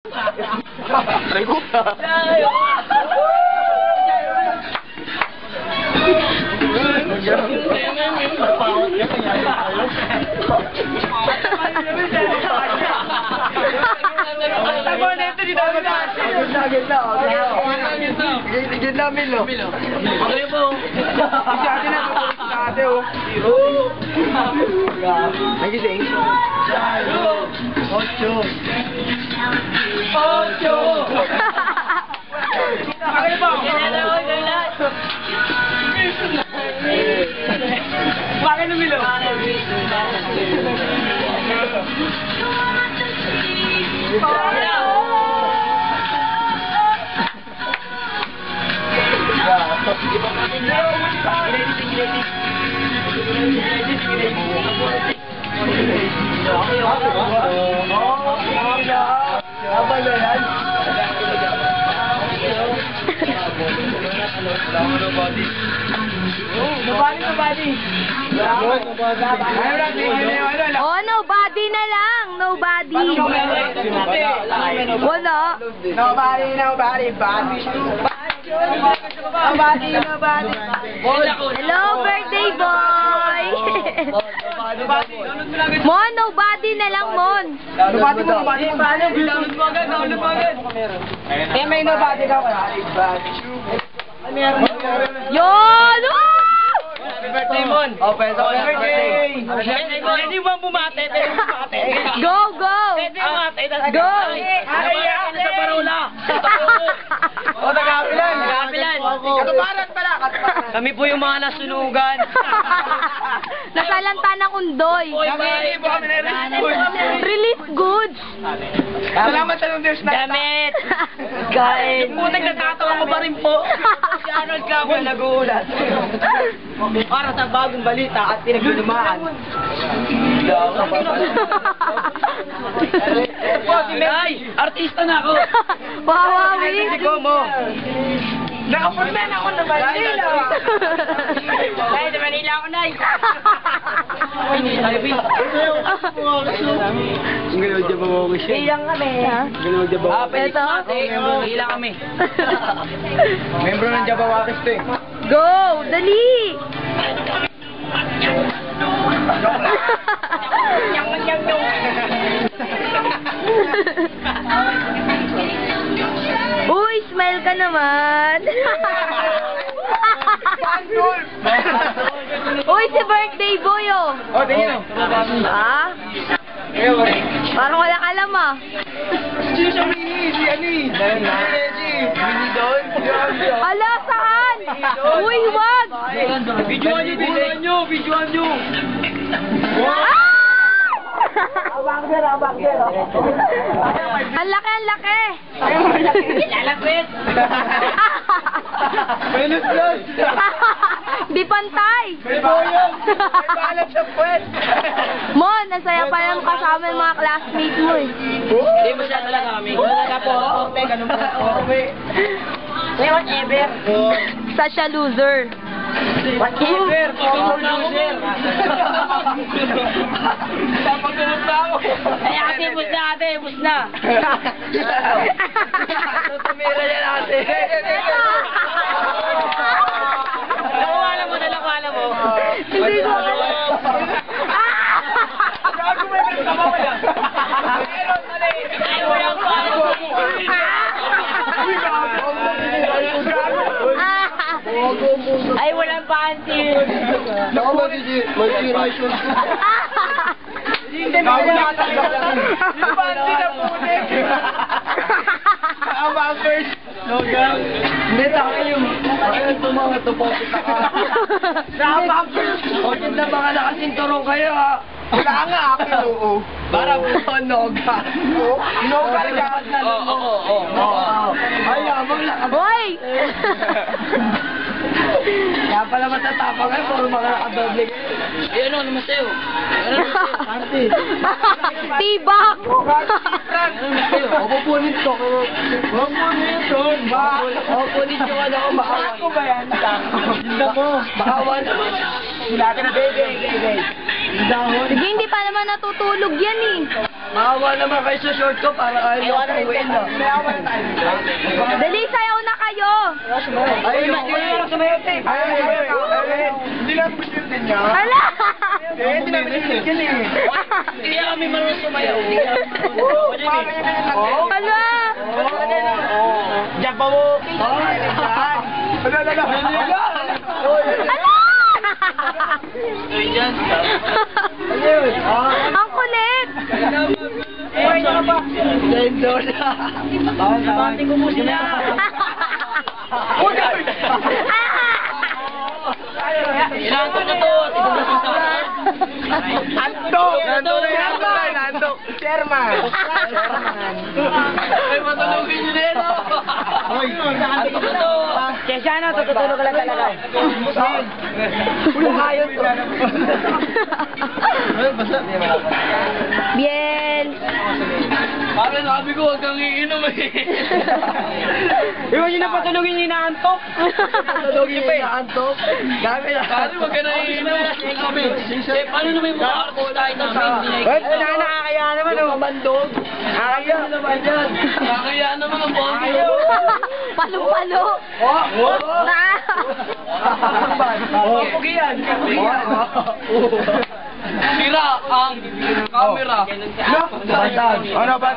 Try ko. Gitna Milo. Okay po. Kasi atin na ate oh. Nagising? Ocho. Okay po. Bakit na Milo? Oh, nobody na lang. Nobody. Wala. Nobody. Hello, birthday boy. Mon, nobody na lang, Mon. Nobody mo agad. Eh, may nobody ka kaya. Yun! Happy birthday, Mon. Oh, pwede ko yung birthday. Pwede mo bumate. Go, go. Go. Sa parola. O, nag-aapilan. Katuparan pala. Kami po yung mga nasunugan. Nasalanta ng undoy. Relief goods. Salamat sa nung Diyos na. Damit. Guys. Punang natatawa mo pa rin po. Si Arnold Cabo nag-uulat. Para sa bagong balita at pinaglumaan. Ay, artista na ako. Wawawi. Nakapunta na ako na Manila. Ay, na Manila ako na. Ngayon dyan ba mo siya? Ilang kami, ha? Ngayon dyan ba mo Ito. Ilang kami. Membro ng Jabawakis to eh. Go! Dali! Uy, smile ka naman! Uy, si birthday boy, oh! Oh, tingin o. Ah? Parang wala alam, ah. Si Ani. Mini doon. Hala, saan? Uy, wag! Videoan nyo. Ah! Ang laki! Lalapit. Menos plus. Di pantay! May boyong. May balat sa puwet. Mon, ang saya pa lang kasama yung mga classmates mo eh. Hindi mo siya talaga kami. Talaga po. Okay, ganun po. Okay. Whatever. Such a loser. Whatever. Loser. Papagulot na ako. Ay, ate, bus na. Tumira yan, ate. Nakawala mo. Hindi ko. Gago mo yung kamawala. Meron, mali. Ay, walang pala. Ay, walang panty. Naku, mag-generation. Hindi ba yung panty na punin? Bunkers. No doubt. Hindi, taka yung mga tuposit na ka. Bunkers. O, yun na mga nakasinturong kayo ha. Wala nga akin, oo. Para po, noga. Noga ka. Oo. Ay, abang lang. Boy! Kaya pala matatapang kayo, puro mga nakadoble kayo. Eh, ano naman sa'yo? Arte. Tibak! Pupunit ko. Pupunit ko ano ako. Ako ba yan? Hindi mo. Bakawan. Wala ka na. Gay. Sige, hindi pa naman natutulog yan eh. Maawa naman kayo sa short ko para ayaw na uwiin na. Dali, sayaw na kayo! Ay, yung sumayaw tape. Hindi lang bitin din niya. Hala! Hindi namin bitin eh. Hindi kami marunong sumayaw. Hala! Diyan pa mo. Hala! Ang kulit! Lendo na. Sabati ko mo sila. Inantok na to. Antok! Antok! Antok! Chairman! Ay, matulogin nyo din, no? Antok na to. Kesiano, tutulog ka lang talaga. Buhayon to. Biel! Parang sabi ko, huwag kang iinom eh. Iwan nyo na patulogin yung inaantok. Patulogin yung inaantok. Gabi na. Sabi, huwag ka na iinom. Eh, paano naman yung mga artistahin namin? Nakakaya naman ang mandog. Nakakaya naman yan. Nakakaya naman ang bongge. Palo-palo! Pugi yan. Sira ang camera. Ano ba?